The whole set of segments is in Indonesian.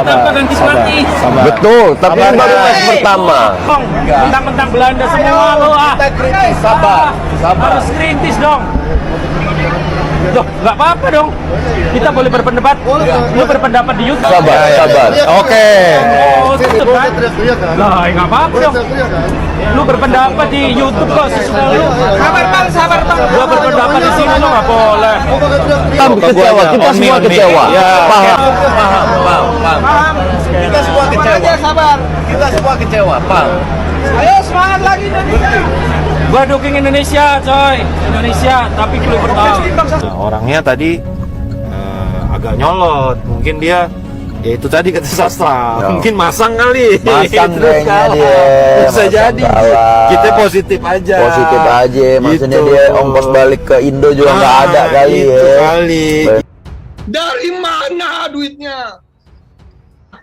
tanpa ganti pelatih. Betul, tapi ini baru match pertama. Bang, mentang-mentang Belanda semua lo ah. Kita kritis, sabar. Harus kritis dong. Loh, nggak apa-apa dong. Kita boleh berpendapat. Lu berpendapat di YouTube. Sabar. Oke. Oh, tetep kan? Lah, nggak apa-apa dong. Lu berpendapat di YouTube kok sesuka lu. Sabar bang. Gua berpendapat di sini lo nggak boleh. Kita kecewa, kita semua kecewa. Paham. Paham? Kita semua kecewa. Sabar. Kita semua kecewa, paham. Ayo semangat lagi Indonesia. Gua dukung Indonesia, coy. Indonesia, tapi perlu bertahan. Nah, orangnya tadi agak nyolot, mungkin dia ya itu tadi kata sastra, Ya. mungkin masang kali. Masang Terus kayaknya kalah. dia. Bisa Masang jadi. kalah. Kita positif aja. Positif aja, maksudnya Gitu. dia ongkos balik ke Indo juga nggak ada kali itu ya. kali. Dari mana duitnya?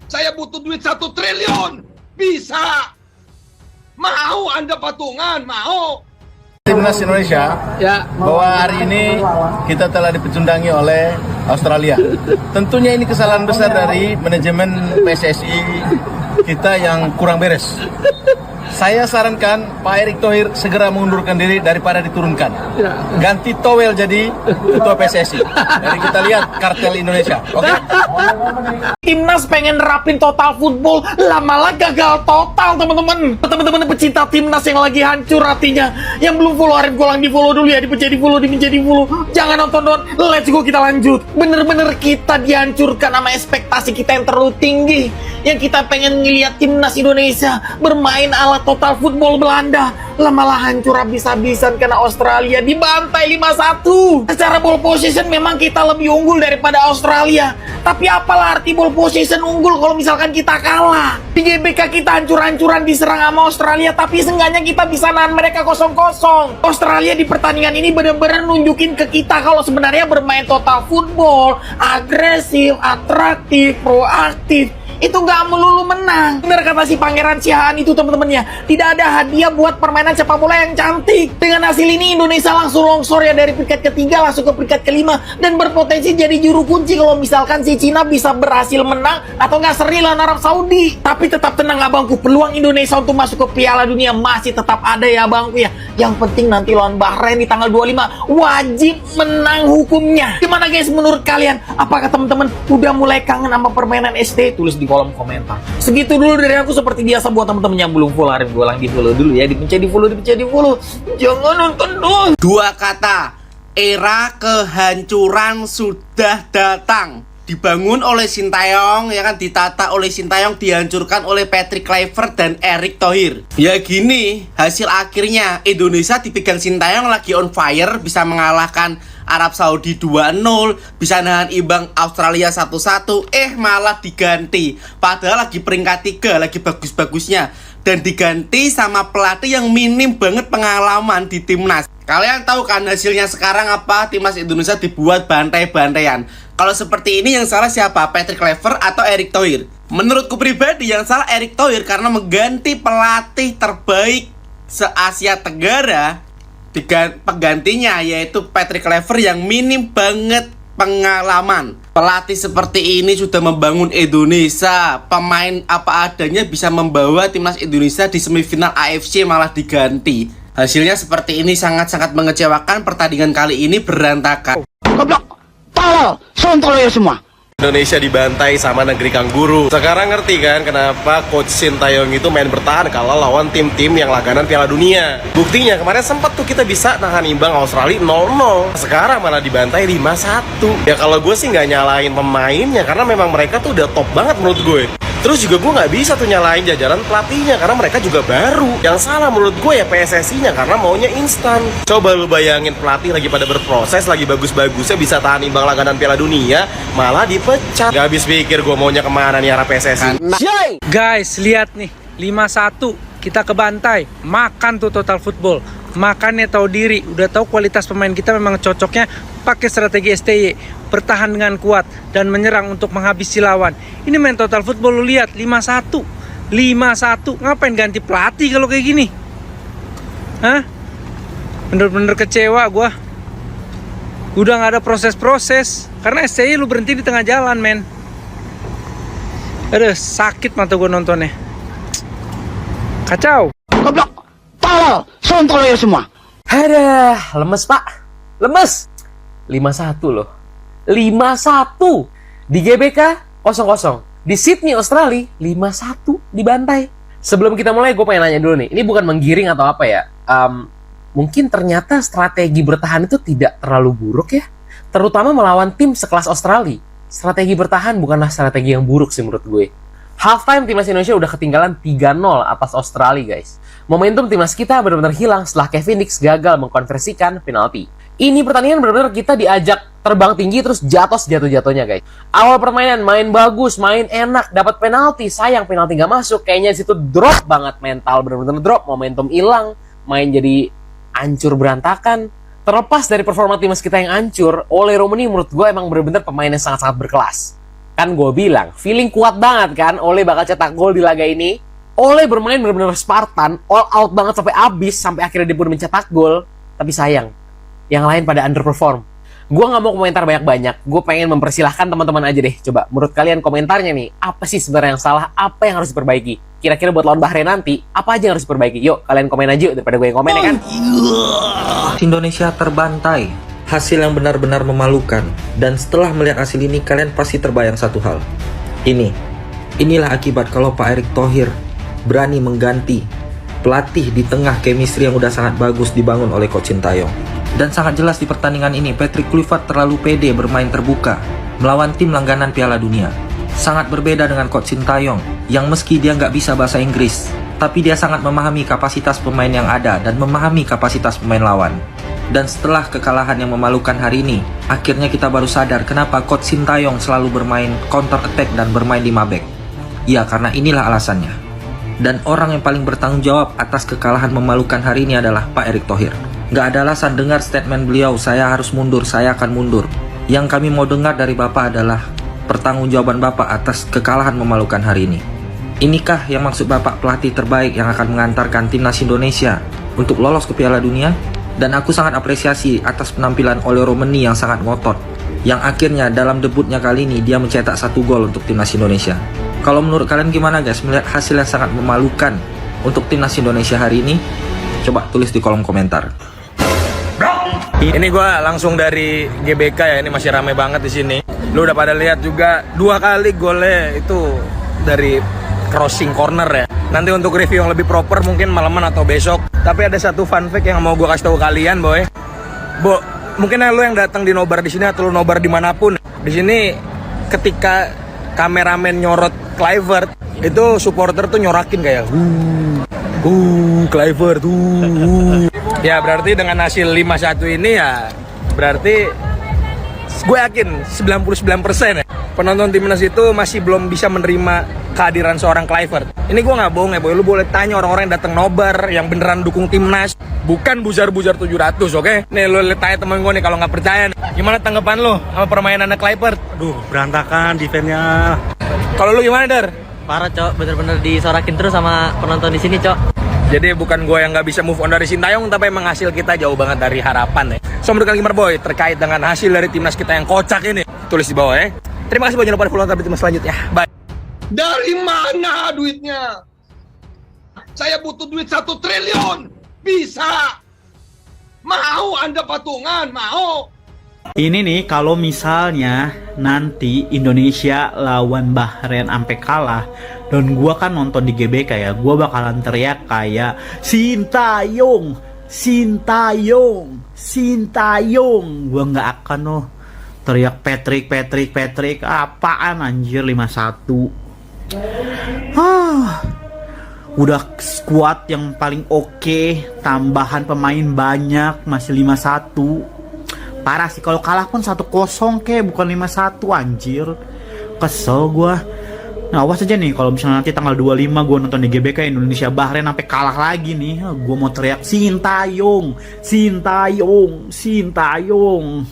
Saya butuh duit 1 triliun. Bisa. Mau Anda patungan? Mau. Timnas Indonesia bahwa hari ini kita telah dipecundangi oleh Australia. Tentunya ini kesalahan besar dari manajemen PSSI kita yang kurang beres. Saya sarankan Pak Erick Thohir segera mengundurkan diri daripada diturunkan. Ganti Towel jadi ketua PSSI. Jadi kita lihat kartel Indonesia. Oke? Timnas pengen nerapin total football, lah malah gagal total teman-teman. Teman-teman pecinta timnas yang lagi hancur hatinya, yang belum follow Arif Golang di follow dulu ya, dipencet di follow. Jangan nonton, let's go kita lanjut. Bener-bener kita dihancurkan sama ekspektasi kita yang terlalu tinggi. Yang kita pengen ngeliat timnas Indonesia bermain ala total football Belanda, lah malah hancur habis-habisan karena Australia dibantai 5-1. Secara ball position memang kita lebih unggul daripada Australia. Tapi apalah arti ball position unggul kalau misalkan kita kalah? Di GBK kita hancur-hancuran diserang sama Australia, tapi seenggaknya kita bisa nahan mereka 0-0. Australia di pertandingan ini benar-benar nunjukin ke kita kalau sebenarnya bermain total football, agresif, atraktif, proaktif, itu nggak melulu menang. Bener kata si Pangeran Siahaan itu teman-teman ya, tidak ada hadiah buat permainan sepak bola yang cantik. Dengan hasil ini Indonesia langsung longsor ya dari peringkat ketiga langsung ke peringkat kelima, dan berpotensi jadi juru kunci kalau misalkan si Cina bisa berhasil menang atau nggak seri lawan Arab Saudi. Tapi tetap tenang abangku, peluang Indonesia untuk masuk ke Piala Dunia masih tetap ada ya abangku ya. Yang penting nanti lawan Bahrain di tanggal 25 wajib menang hukumnya. Gimana guys menurut kalian? Apakah teman-teman udah mulai kangen sama permainan ST? Tulis di kolom komentar. Segitu dulu dari aku, seperti biasa buat teman-teman yang belum follow Arif Golang di follow dulu ya, dipencet di follow. Jangan nonton dong. Dua kata, era kehancuran sudah datang. Dibangun oleh Sintayong, ya kan, ditata oleh Sintayong, dihancurkan oleh Patrick Kluivert dan Erick Thohir. Ya gini, hasil akhirnya Indonesia dipegang Sintayong lagi on fire, bisa mengalahkan Arab Saudi 2-0, bisa nahan imbang Australia 1-1, malah diganti. Padahal lagi peringkat 3, lagi bagus-bagusnya. Dan diganti sama pelatih yang minim banget pengalaman di timnas. Kalian tahu kan hasilnya sekarang apa? Timnas Indonesia dibuat bantai-bantaian. Kalau seperti ini yang salah siapa? Patrick Kluivert atau Erick Thohir? Menurutku pribadi yang salah Erick Thohir karena mengganti pelatih terbaik se-Asia Tenggara. Penggantinya yaitu Patrick Kluivert yang minim banget pengalaman. Pelatih seperti ini sudah membangun Indonesia, pemain apa adanya bisa membawa timnas Indonesia di semifinal AFC malah diganti. Hasilnya seperti ini sangat-sangat mengecewakan. Pertandingan kali ini berantakan. Goblok. Tolol. Sontol ya semua. Indonesia dibantai sama negeri kanguru. Sekarang ngerti kan kenapa Coach Sintayong itu main bertahan kalau lawan tim-tim yang langganan Piala Dunia. Buktinya kemarin sempat tuh kita bisa nahan imbang Australia 0-0. Sekarang malah dibantai 5-1. Ya kalau gue sih nggak nyalain pemainnya karena memang mereka tuh udah top banget menurut gue. Terus juga gue nggak bisa tuh nyalain jajaran pelatihnya karena mereka juga baru. Yang salah menurut gue ya PSSI-nya karena maunya instan. Coba lu bayangin pelatih lagi pada berproses, lagi bagus-bagusnya bisa tahan imbang langganan Piala Dunia, malah dipecat. Gak habis pikir gue maunya kemana nih arah PSSI. Guys, lihat nih, 5-1 kita kebantai. Makan tuh total football. Makannya tahu diri, udah tahu kualitas pemain kita memang cocoknya pakai strategi STY, bertahan dengan kuat dan menyerang untuk menghabisi lawan. Ini main total football, lu lihat 5-1. Ngapain ganti pelatih kalau kayak gini? Hah? Bener-bener kecewa gua. Udah nggak ada proses-proses karena STY lu berhenti di tengah jalan, men. Aduh, sakit mata gue nontonnya. Kacau. Goblok. Tolol. Sontoloyo semua. Aduh, lemes pak. Lemes. 5-1 loh. 5-1. Di GBK 0-0. Di Sydney, Australia 5-1 dibantai. Sebelum kita mulai, gue pengen nanya dulu nih. Ini bukan menggiring atau apa ya. Mungkin ternyata strategi bertahan itu tidak terlalu buruk ya. Terutama melawan tim sekelas Australia. Strategi bertahan bukanlah strategi yang buruk sih menurut gue. Halftime timnas Indonesia udah ketinggalan 3-0 atas Australia guys. Momentum timnas kita benar-benar hilang setelah Kevin Dix gagal mengkonversikan penalti. Ini pertandingan benar-benar kita diajak terbang tinggi terus jatuh sejatuh-jatuhnya guys. Awal permainan main bagus, main enak, dapat penalti, sayang penalti nggak masuk. Kayaknya di situ drop banget mental, benar-benar drop, momentum hilang, main jadi hancur berantakan. Terlepas dari performa timnas kita yang hancur, Ole Romani menurut gue emang benar-benar pemain yang sangat-sangat berkelas. Kan gue bilang, feeling kuat banget kan Ole bakal cetak gol di laga ini. Ole bermain benar-benar Spartan, all out banget sampai habis, sampai akhirnya dia pun mencetak gol. Tapi sayang, yang lain pada underperform. Gue nggak mau komentar banyak-banyak, gue pengen mempersilahkan teman-teman aja deh. Coba, menurut kalian komentarnya nih, apa sih sebenarnya yang salah, apa yang harus diperbaiki? Kira-kira buat lawan Bahrain nanti, apa aja yang harus diperbaiki? Yuk, kalian komen aja yuk, daripada gue yang komen ya kan? Indonesia terbantai, hasil yang benar-benar memalukan. Dan setelah melihat hasil ini, kalian pasti terbayang satu hal. Inilah akibat kalau Pak Erick Thohir berani mengganti pelatih di tengah chemistry yang udah sangat bagus dibangun oleh Coach Sintayong. Dan sangat jelas di pertandingan ini, Patrick Kluivert terlalu pede bermain terbuka melawan tim langganan Piala Dunia. Sangat berbeda dengan Coach Sintayong, yang meski dia nggak bisa bahasa Inggris, tapi dia sangat memahami kapasitas pemain yang ada dan memahami kapasitas pemain lawan. Dan setelah kekalahan yang memalukan hari ini, akhirnya kita baru sadar kenapa Coach Sintayong selalu bermain counter attack dan bermain 5 back. Ya, karena inilah alasannya. Dan orang yang paling bertanggung jawab atas kekalahan memalukan hari ini adalah Pak Erick Thohir. Nggak ada alasan dengar statement beliau, saya harus mundur, saya akan mundur. Yang kami mau dengar dari Bapak adalah pertanggungjawaban Bapak atas kekalahan memalukan hari ini. Inikah yang maksud Bapak pelatih terbaik yang akan mengantarkan timnas Indonesia untuk lolos ke Piala Dunia? Dan aku sangat apresiasi atas penampilan Ole Romani yang sangat ngotot, yang akhirnya dalam debutnya kali ini dia mencetak 1 gol untuk timnas Indonesia. Kalau menurut kalian gimana guys melihat hasil yang sangat memalukan untuk timnas Indonesia hari ini? Coba tulis di kolom komentar. Ini gue langsung dari GBK ya, ini masih ramai banget di sini. Lu udah pada lihat juga 2 kali golnya itu dari crossing corner ya. Nanti untuk review yang lebih proper mungkin malaman atau besok. Tapi ada satu fun fact yang mau gue kasih tahu kalian, boy. Mungkin lu yang datang di nobar di sini atau lu nobar dimanapun. Di sini ketika kameramen nyorot Kluivert, itu supporter tuh nyorakin kayak Kluivert Ya berarti dengan hasil 5-1 ini ya berarti gue yakin 99% ya penonton timnas itu masih belum bisa menerima kehadiran seorang Kluivert. Ini gue nggak bohong ya boy, lu boleh tanya orang-orang yang datang nobar yang beneran dukung timnas, bukan buzar-buzar 700, oke? Nih lu tanya temen gue nih kalau nggak percaya nih. Gimana tanggapan lu sama permainan Kluivert? Aduh, berantakan defense-nya. Kalau lu gimana, Dar? Parah, Cok. Bener-bener disorakin terus sama penonton di sini, Cok. Jadi bukan gue yang nggak bisa move on dari Sintayong, tapi emang hasil kita jauh banget dari harapan ya. So menurut kalian gimana boy terkait dengan hasil dari timnas kita yang kocak ini? Tulis di bawah ya. Terima kasih boy, jangan lupa follow update timnas selanjutnya. Bye. Dari mana duitnya? Saya butuh duit 1 triliun. Bisa. Mau Anda patungan? Mau? Ini nih kalau misalnya nanti Indonesia lawan Bahrain sampai kalah dan gua kan nonton di GBK ya, gua bakalan teriak kayak Sintayong, Sintayong, Sintayong. Gua nggak akan teriak Patrick, apaan anjir 5-1. Udah squad yang paling oke, tambahan pemain banyak, masih 5-1. Parah sih, kalau kalah pun 1-0 kek, bukan 5-1 anjir. Kesel gua. Nah, awas aja nih kalau misalnya nanti tanggal 25 gua nonton di GBK Indonesia Bahrain sampai kalah lagi nih, gua mau teriak Sintayong, Sintayong, Sintayong.